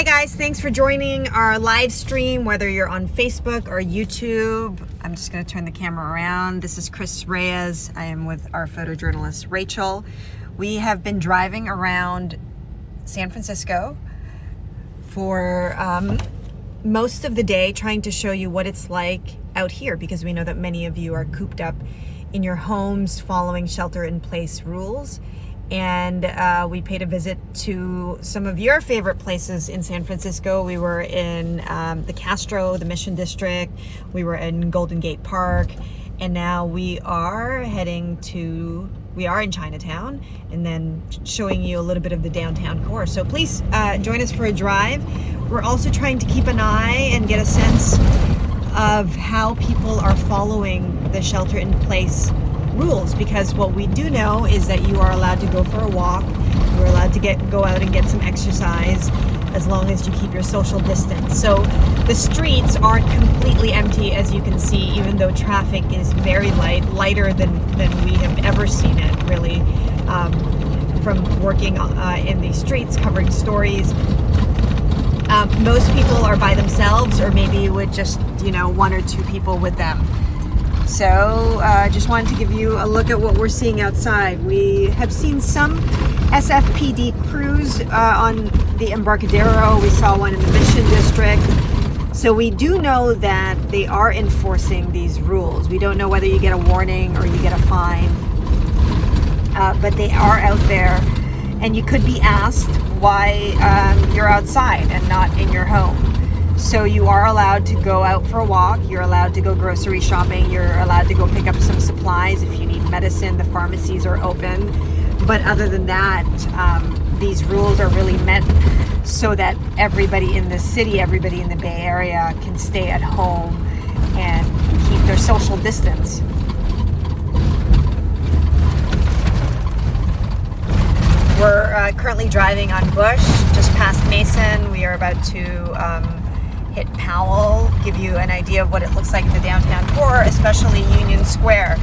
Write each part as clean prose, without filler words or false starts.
Hi guys, thanks for joining our live stream, whether you're on Facebook or YouTube. I'm just going to turn the camera around. This is Chris Reyes. I am with our photojournalist Rachel. We have been driving around San Francisco for most of the day, trying to show you what it's like out here, because we know that many of you are cooped up in your homes following shelter-in-place rules. And we paid a visit to some of your favorite places in San Francisco. We were in the Castro, the Mission District. We were in Golden Gate Park. And now we are in Chinatown, and then showing you a little bit of the downtown core. So please join us for a drive. We're also trying to keep an eye and get a sense of how people are following the shelter-in-place rules, because what we do know is that you are allowed to go for a walk, you're allowed to go out and get some exercise, as long as you keep your social distance. So the streets aren't completely empty, as you can see, even though traffic is very lighter than we have ever seen it, really, from working in these streets, covering stories. Most people are by themselves, or maybe with just, one or two people with them. So just wanted to give you a look at what we're seeing outside. We have seen some SFPD crews on the Embarcadero. We saw one in the Mission District. So we do know that they are enforcing these rules. We don't know whether you get a warning or you get a fine, but they are out there. And you could be asked why you're outside and not in your home. So you are allowed to go out for a walk, you're allowed to go grocery shopping, you're allowed to go pick up some supplies if you need medicine, the pharmacies are open. But other than that, these rules are really meant so that everybody in the city, everybody in the Bay Area can stay at home and keep their social distance. We're currently driving on Bush, just past Mason. We are about to hit Powell, give you an idea of what it looks like in the downtown core, especially Union Square.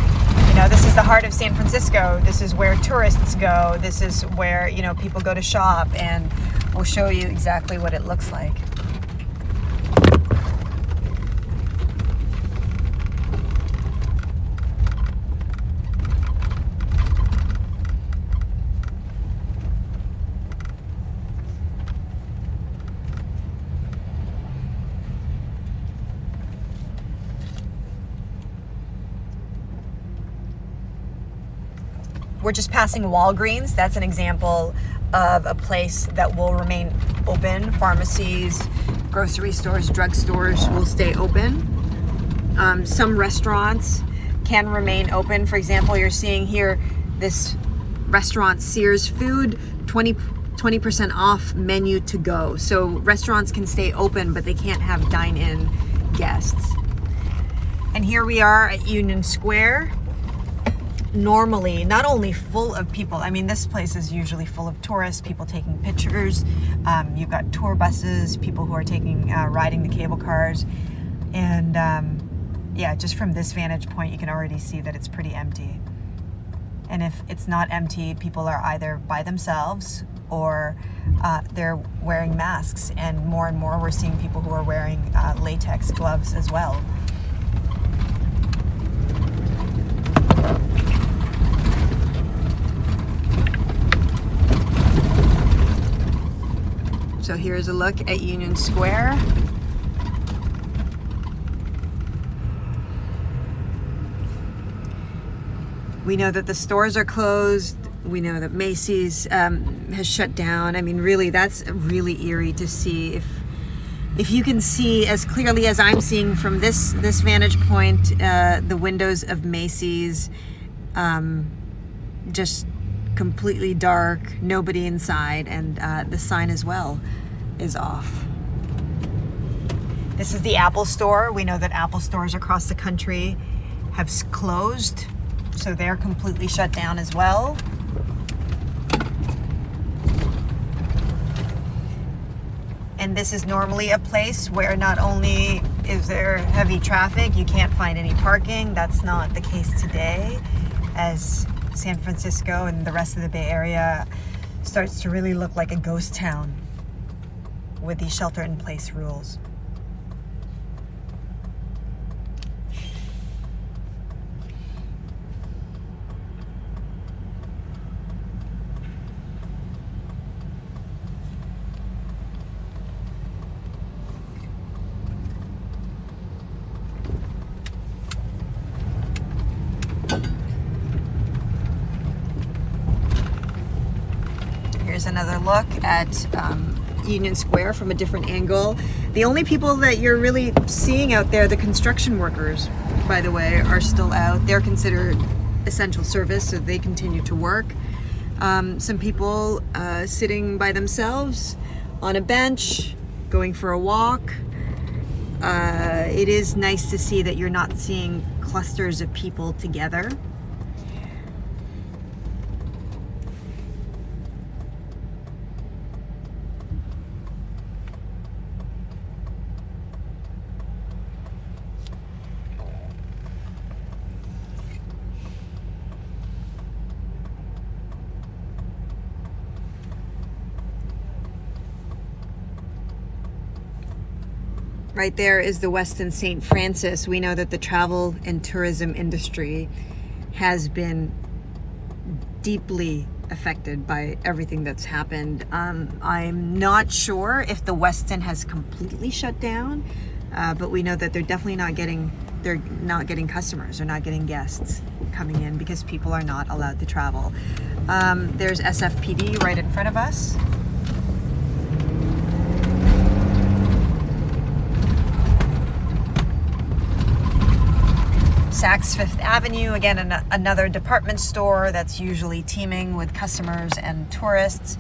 This is the heart of San Francisco. This is where tourists go. This is where, people go to shop, and we'll show you exactly what it looks like. We're just passing Walgreens. That's an example of a place that will remain open. Pharmacies, grocery stores, drugstores will stay open. Some restaurants can remain open. For example, you're seeing here this restaurant, Sears Food, 20% off menu to go. So restaurants can stay open, but they can't have dine-in guests. And here we are at Union Square. Normally not only full of people, this place is usually full of tourists, people taking pictures. You've got tour buses, people who are riding the cable cars, and yeah, just from this vantage point you can already see that it's pretty empty. And if it's not empty, people are either by themselves or they're wearing masks, and more we're seeing people who are wearing latex gloves as well. So here's a look at Union Square. We know that the stores are closed. We know that Macy's has shut down. Really, that's really eerie to see. If you can see as clearly as I'm seeing from this vantage point, the windows of Macy's, just completely dark, nobody inside, and the sign as well is off. This is the Apple store. We know that Apple stores across the country have closed, so they're completely shut down as well. And this is normally a place where not only is there heavy traffic, you can't find any parking. That's not the case today, as San Francisco and the rest of the Bay Area starts to really look like a ghost town. with these shelter-in-place rules. Here's another look at Union Square from a different angle. The only people that you're really seeing out there, the construction workers, by the way, are still out. They're considered essential service, so they continue to work. Some people sitting by themselves on a bench, going for a walk. It is nice to see that you're not seeing clusters of people together. Right there is the Westin St. Francis. We know that the travel and tourism industry has been deeply affected by everything that's happened. I'm not sure if the Westin has completely shut down, but we know that they're definitely not getting customers, they're not getting guests coming in because people are not allowed to travel. There's SFPD right in front of us. Saks Fifth Avenue, again, another department store that's usually teeming with customers and tourists,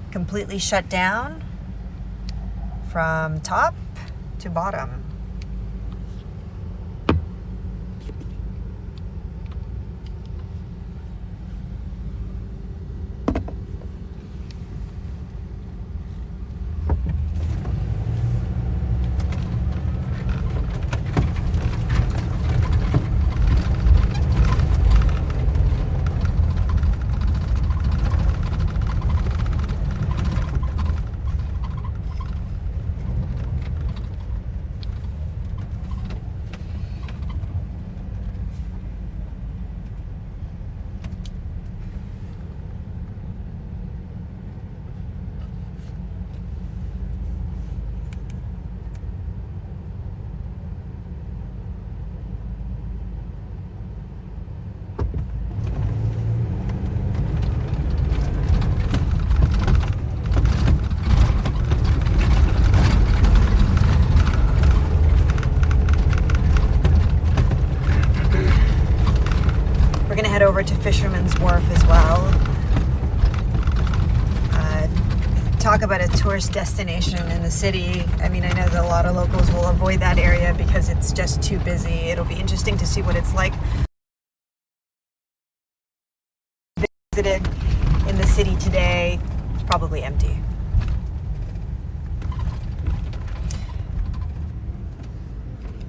completely shut down from top to bottom. Head over to Fisherman's Wharf as well. Talk about a tourist destination in the city. I mean, I know that a lot of locals will avoid that area because it's just too busy. It'll be interesting to see what it's like. Visited in the city today. It's probably empty.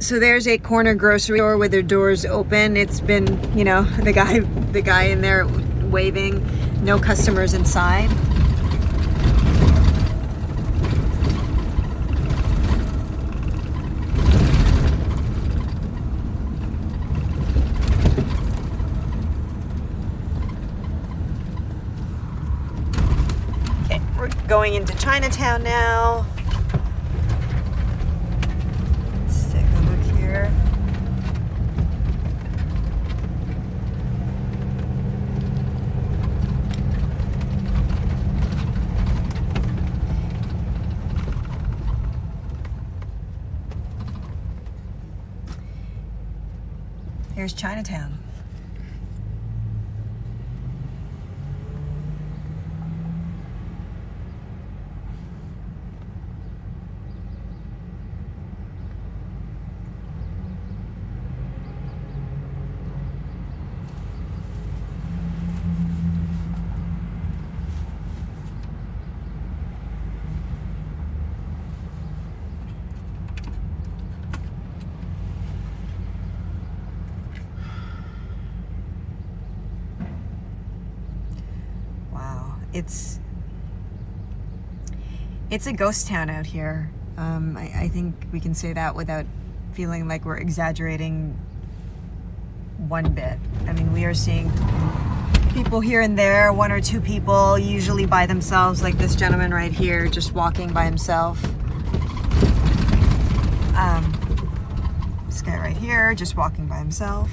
So there's a corner grocery store with their doors open. It's been, you know, the guy in there waving, no customers inside. Okay, we're going into Chinatown now. Here's Chinatown. It's a ghost town out here. I think we can say that without feeling like we're exaggerating one bit. I mean, we are seeing people here and there, one or two people, usually by themselves, like this gentleman right here, just walking by himself. This guy right here, just walking by himself.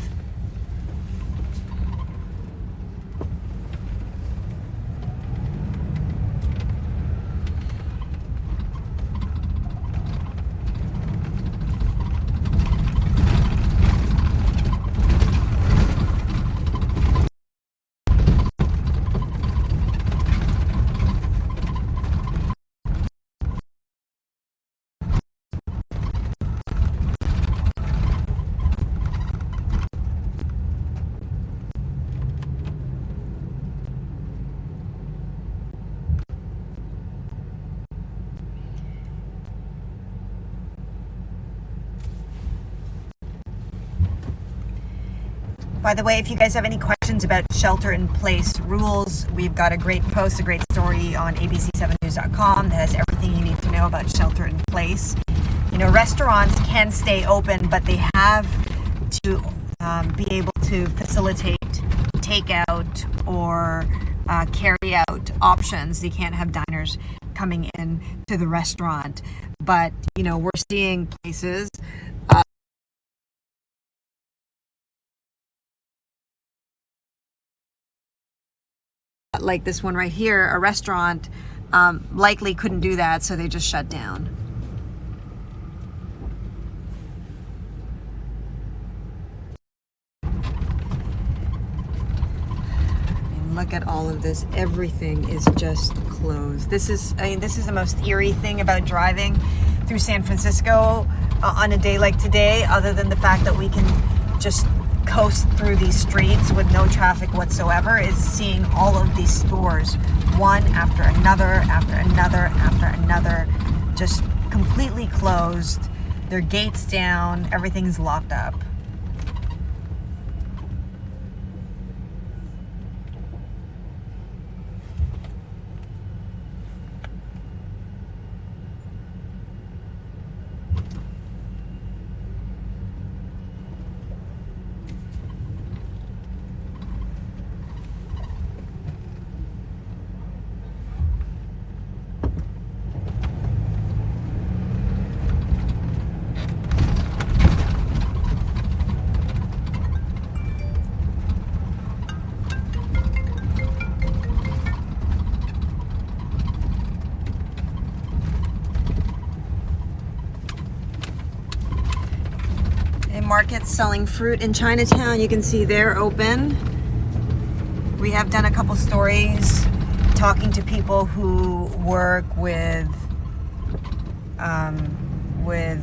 By the way, if you guys have any questions about shelter-in-place rules, we've got a great post, a great story on ABC7news.com that has everything you need to know about shelter-in-place. You know, restaurants can stay open, but they have to be able to facilitate takeout or carry-out options. They can't have diners coming in to the restaurant. But, you know, we're seeing places like this one right here, a restaurant, likely couldn't do that, so they just shut down. And look at all of this. Everything is just closed. This is the most eerie thing about driving through San Francisco on a day like today, other than the fact that we can just coast through these streets with no traffic whatsoever, is seeing all of these stores, one after another, after another, after another, just completely closed, their gates down, everything's locked up. Markets selling fruit in Chinatown, you can see they're open. We have done a couple stories talking to people who work with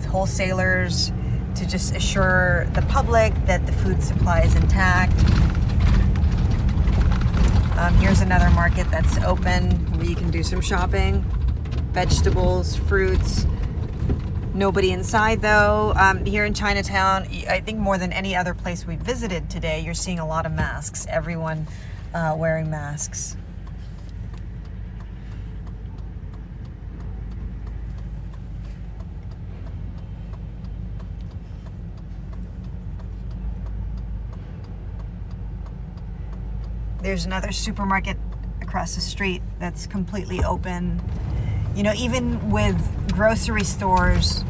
wholesalers to just assure the public that the food supply is intact. Here's another market that's open where you can do some shopping, vegetables, fruits. Nobody inside though. Here in Chinatown, I think more than any other place we visited today, you're seeing a lot of masks. Everyone wearing masks. There's another supermarket across the street that's completely open. You know, even with grocery stores,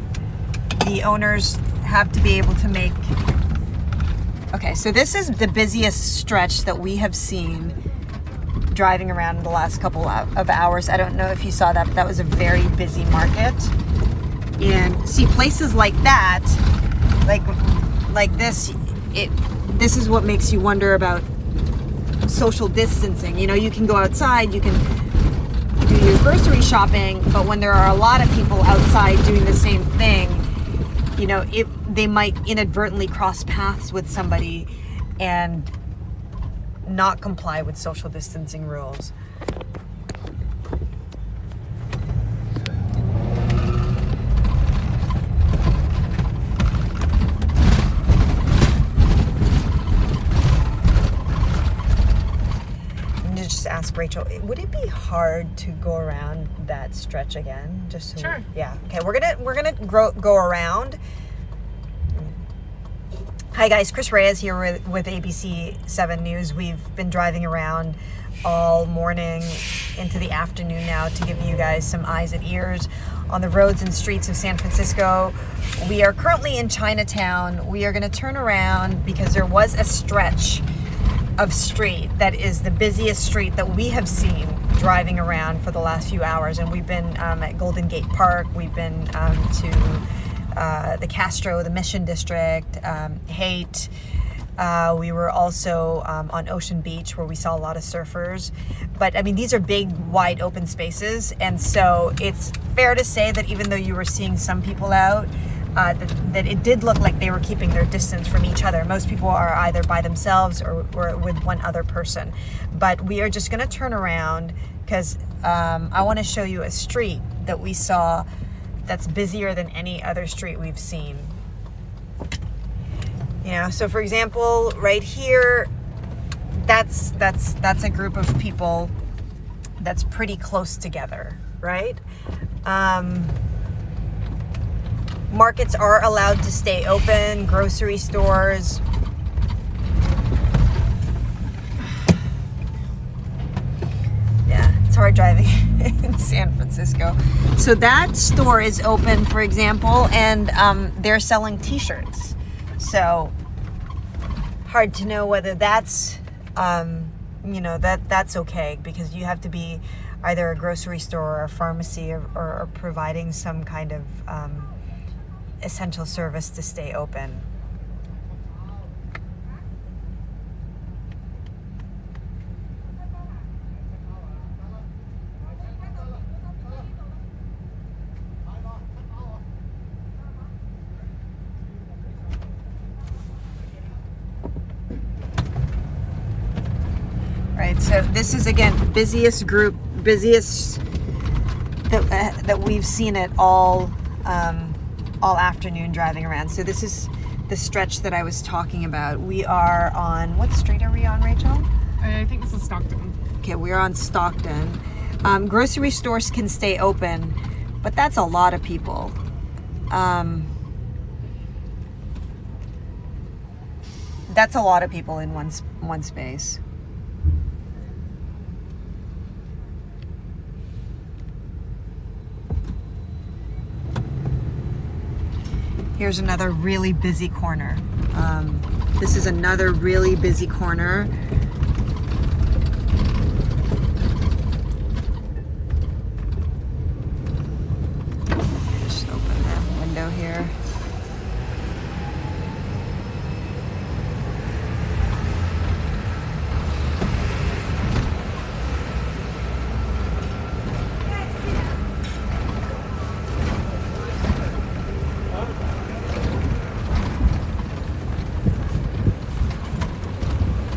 the owners have to be able to make... Okay, so this is the busiest stretch that we have seen driving around in the last couple of hours. I don't know if you saw that, but that was a very busy market. And see, places like that, like this, this is what makes you wonder about social distancing. You know, you can go outside, you can do your grocery shopping, but when there are a lot of people outside doing the same thing, you know, they might inadvertently cross paths with somebody and not comply with social distancing rules. And just ask Rachel, would it be hard to go around that stretch again? Just so Sure. Yeah. Okay, we're gonna go around. Hi guys, Chris Reyes here with ABC7 News. We've been driving around all morning into the afternoon now to give you guys some eyes and ears on the roads and streets of San Francisco. We are currently in Chinatown. We are going to turn around because there was a stretch of street that is the busiest street that we have seen driving around for the last few hours. And we've been at Golden Gate Park. We've been to the Castro, the Mission District, Haight. We were also on Ocean Beach where we saw a lot of surfers. But I mean, these are big, wide open spaces. And so it's fair to say that even though you were seeing some people out, that it did look like they were keeping their distance from each other. Most people are either by themselves or with one other person. But we are just gonna turn around because I wanna show you a street that we saw that's busier than any other street we've seen. You know, so for example, right here, that's a group of people that's pretty close together, right? Markets are allowed to stay open, grocery stores. Yeah, it's hard driving in San Francisco. So that store is open, for example, and they're selling t-shirts. So hard to know whether that's, you know, that's okay, because you have to be either a grocery store or a pharmacy or providing some kind of essential service to stay open. Right, so this is again busiest that we've seen it all afternoon driving around. So this is the stretch that I was talking about. We are on, what street are we on, Rachel? I think this is Stockton. Okay, we're on Stockton. Grocery stores can stay open, but that's a lot of people. That's a lot of people in one space. Here's another really busy corner. This is another really busy corner. Just open the window here.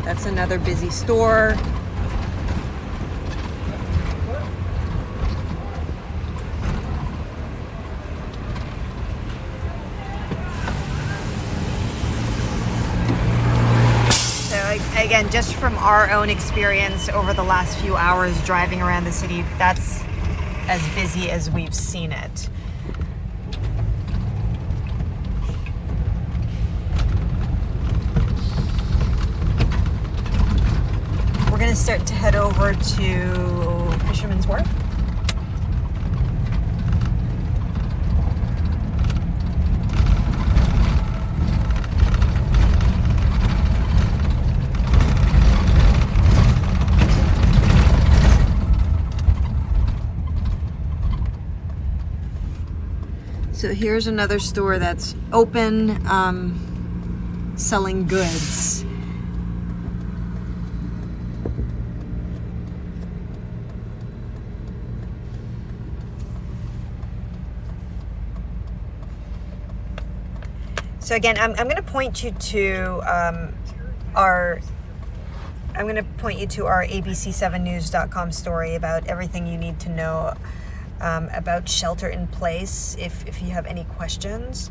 That's another busy store. So again, just from our own experience over the last few hours driving around the city, that's as busy as we've seen it. We're going to start to head over to Fisherman's Wharf. So here's another store that's open, selling goods. So again, I'm going to point you to our ABC7news.com story about everything you need to know about shelter in place if you have any questions.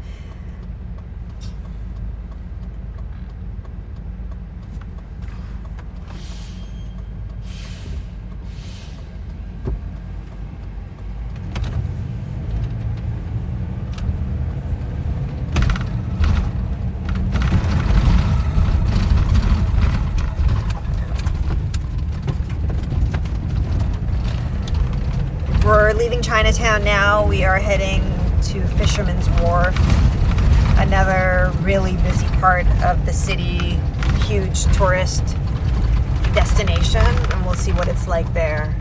Chinatown now. We are heading to Fisherman's Wharf, another really busy part of the city, huge tourist destination, and we'll see what it's like there.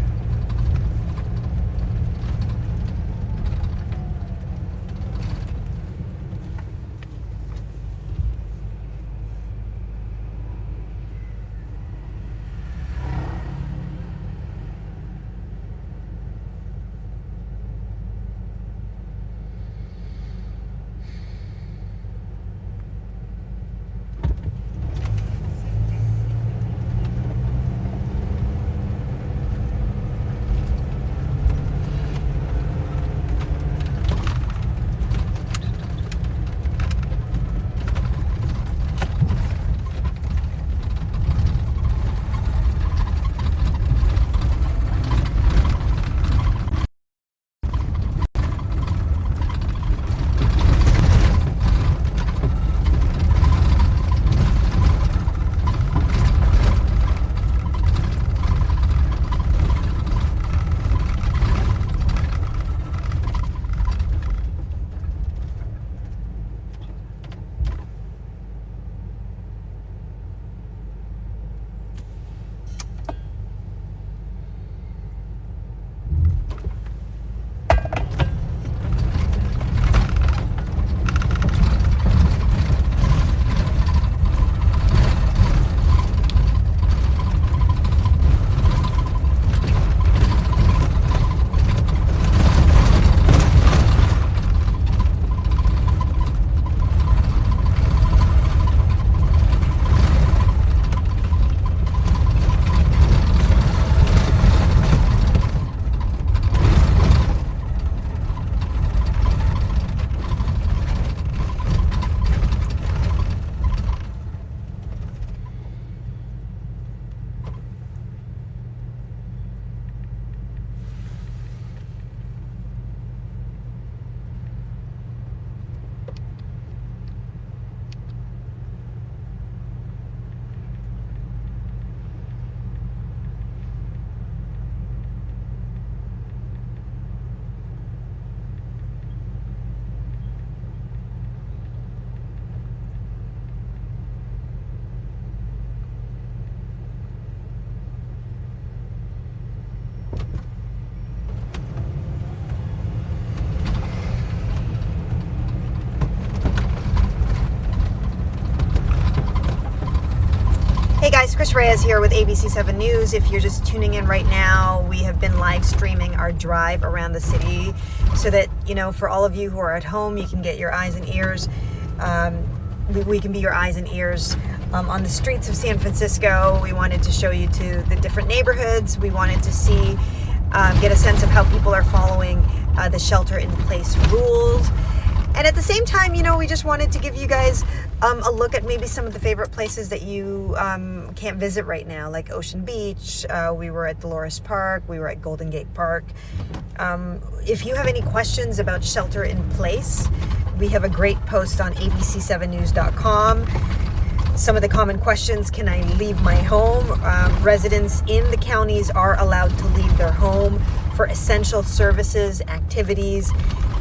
Hey guys, Chris Reyes here with ABC7 News. If you're just tuning in right now, we have been live streaming our drive around the city so that, you know, for all of you who are at home, you can get your eyes and ears. We can be your eyes and ears on the streets of San Francisco. We wanted to show you to the different neighborhoods. We wanted to see, get a sense of how people are following the shelter-in-place rules. And at the same time, you know, we just wanted to give you guys a look at maybe some of the favorite places that you can't visit right now, like Ocean Beach. We were at Dolores Park. We were at Golden Gate Park. If you have any questions about shelter in place, we have a great post on ABC7news.com. Some of the common questions: can I leave my home? Residents in the counties are allowed to leave their home for essential services, activities,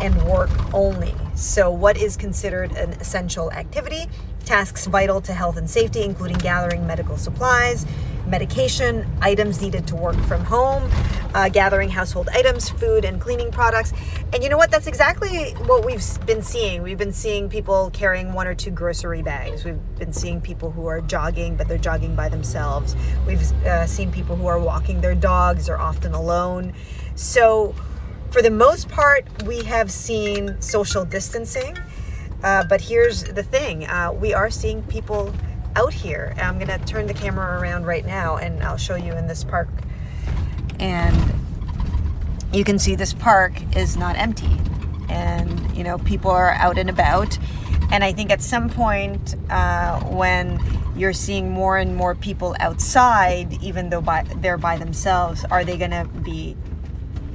and work only. So what is considered an essential activity? Tasks vital to health and safety, including gathering medical supplies, medication, items needed to work from home, gathering household items, food and cleaning products. And you know what? That's exactly what we've been seeing. We've been seeing people carrying 1 or 2 grocery bags. We've been seeing people who are jogging, but they're jogging by themselves. We've seen people who are walking their dogs, are often alone. So for the most part, we have seen social distancing, but here's the thing. We are seeing people out here. I'm going to turn the camera around right now, and I'll show you in this park. And you can see this park is not empty. And, you know, people are out and about. And I think at some point when you're seeing more and more people outside, even though they're by themselves, are they going to be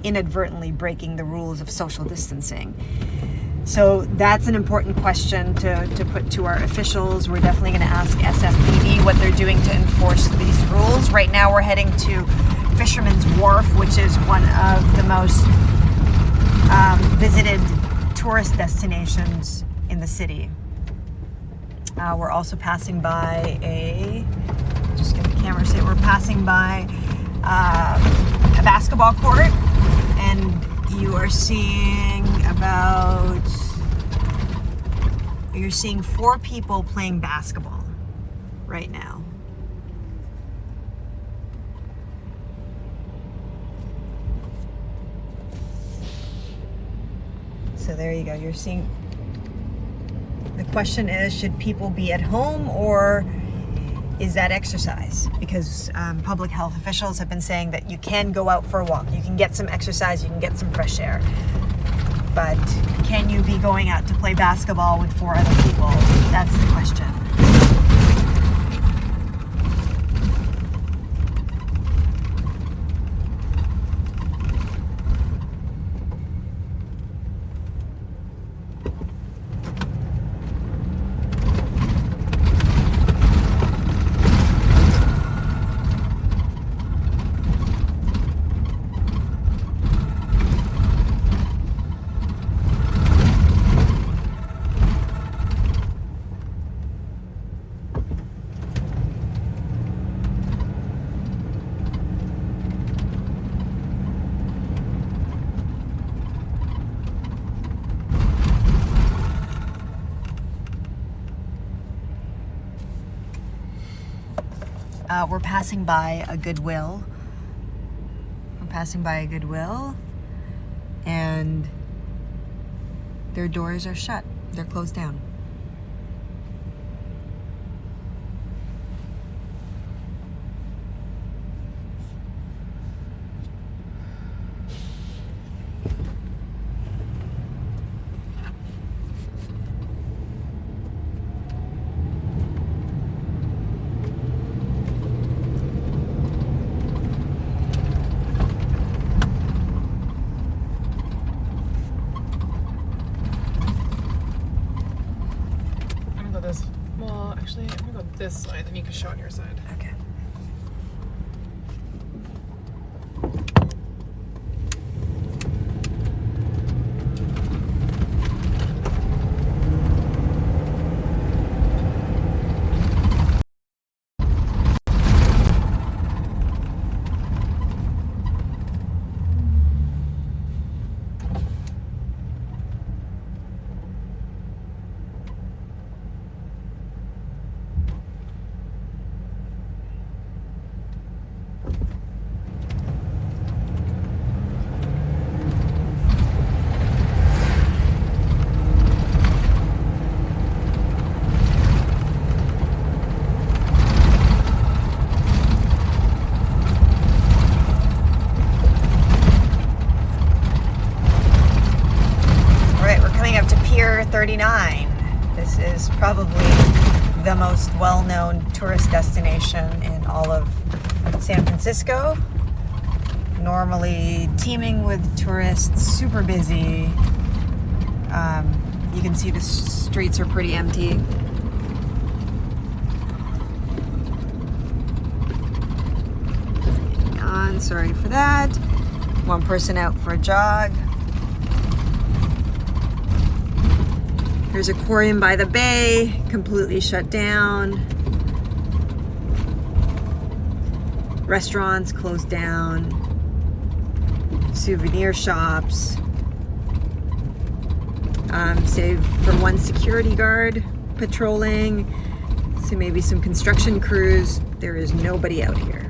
inadvertently breaking the rules of social distancing? So that's an important question to put to our officials. We're definitely going to ask SFPD what they're doing to enforce these rules. Right now we're heading to Fisherman's Wharf, which is one of the most tourist destinations in the city. We're also passing by just get the camera straight, we're passing by a basketball court, and you are seeing you're seeing 4 people playing basketball right now. So there you go. You're seeing, the question is, should people be at home or is that exercise? Because public health officials have been saying that you can go out for a walk, you can get some exercise, you can get some fresh air. But can you be going out to play basketball with 4 other people? That's the question. We're passing by a Goodwill. And their doors are shut. They're closed down. Well, actually, I'm gonna go this way, then you can show on your side. Okay. Pier 39. This is probably the most well-known tourist destination in all of San Francisco. Normally teeming with tourists, super busy. You can see the streets are pretty empty. Sorry for that. One person out for a jog. There's an aquarium by the bay, completely shut down. Restaurants closed down. Souvenir shops. Save for one security guard patrolling. So maybe some construction crews. There is nobody out here.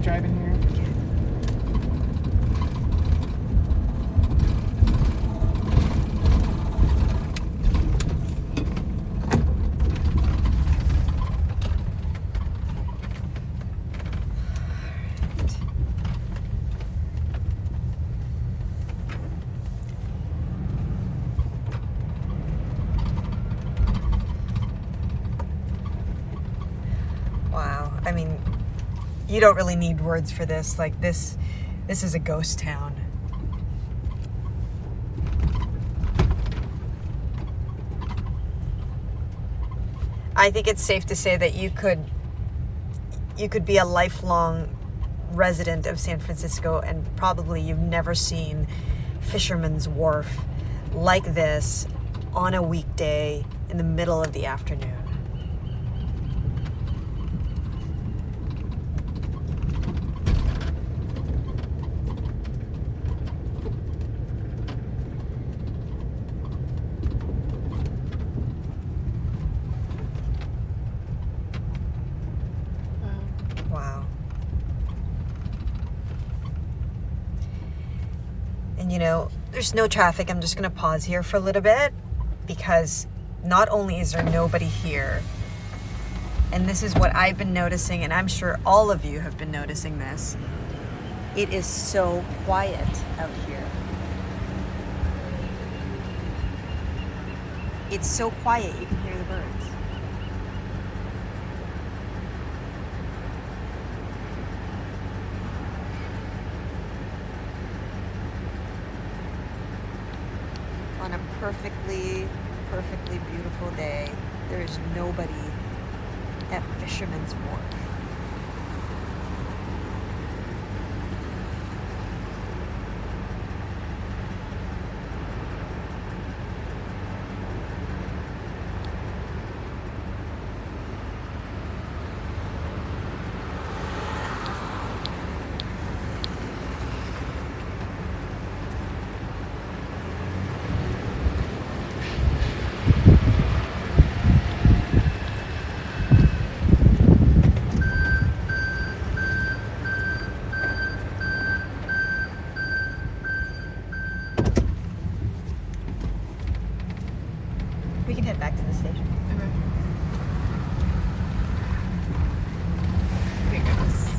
Driving here. Wow. I mean, you don't really need words for this. Like this is a ghost town. I think it's safe to say that you could be a lifelong resident of San Francisco and probably you've never seen Fisherman's Wharf like this on a weekday in the middle of the afternoon. Wow. And you know, there's no traffic. I'm just going to pause here for a little bit because not only is there nobody here, and this is what I've been noticing, and I'm sure all of you have been noticing this, it is so quiet out here. It's so quiet you can hear the birds. On a perfectly beautiful day, there is nobody at Fisherman's Wharf. We can head back to the station. Okay. Thank goodness.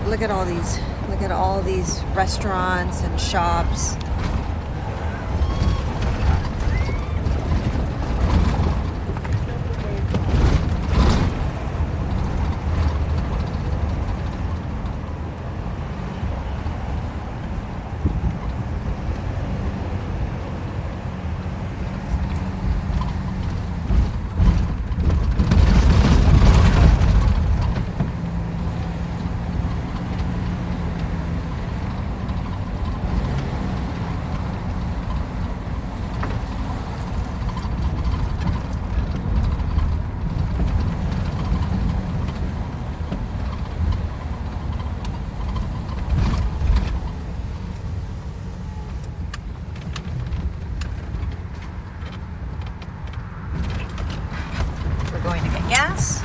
Look at all these restaurants and shops. Going to get gas,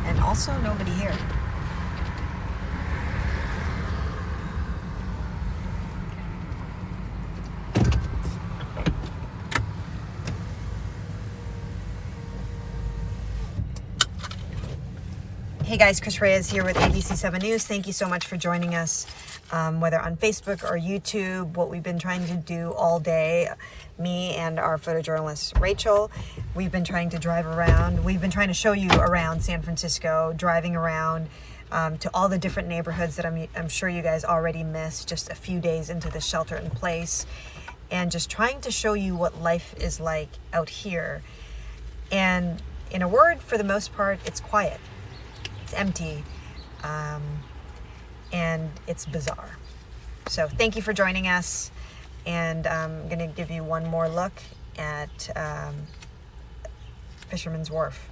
and also nobody here. Hey guys, Chris Reyes here with ABC7 News. Thank you so much for joining us, whether on Facebook or YouTube. What we've been trying to do all day, me and our photojournalist Rachel, we've been trying to drive around. We've been trying to show you around San Francisco, driving around to all the different neighborhoods that I'm sure you guys already missed just a few days into the shelter in place, and just trying to show you what life is like out here. And in a word, for the most part, it's quiet. It's empty, and it's bizarre. So thank you for joining us, and I'm going to give you one more look at Fisherman's Wharf.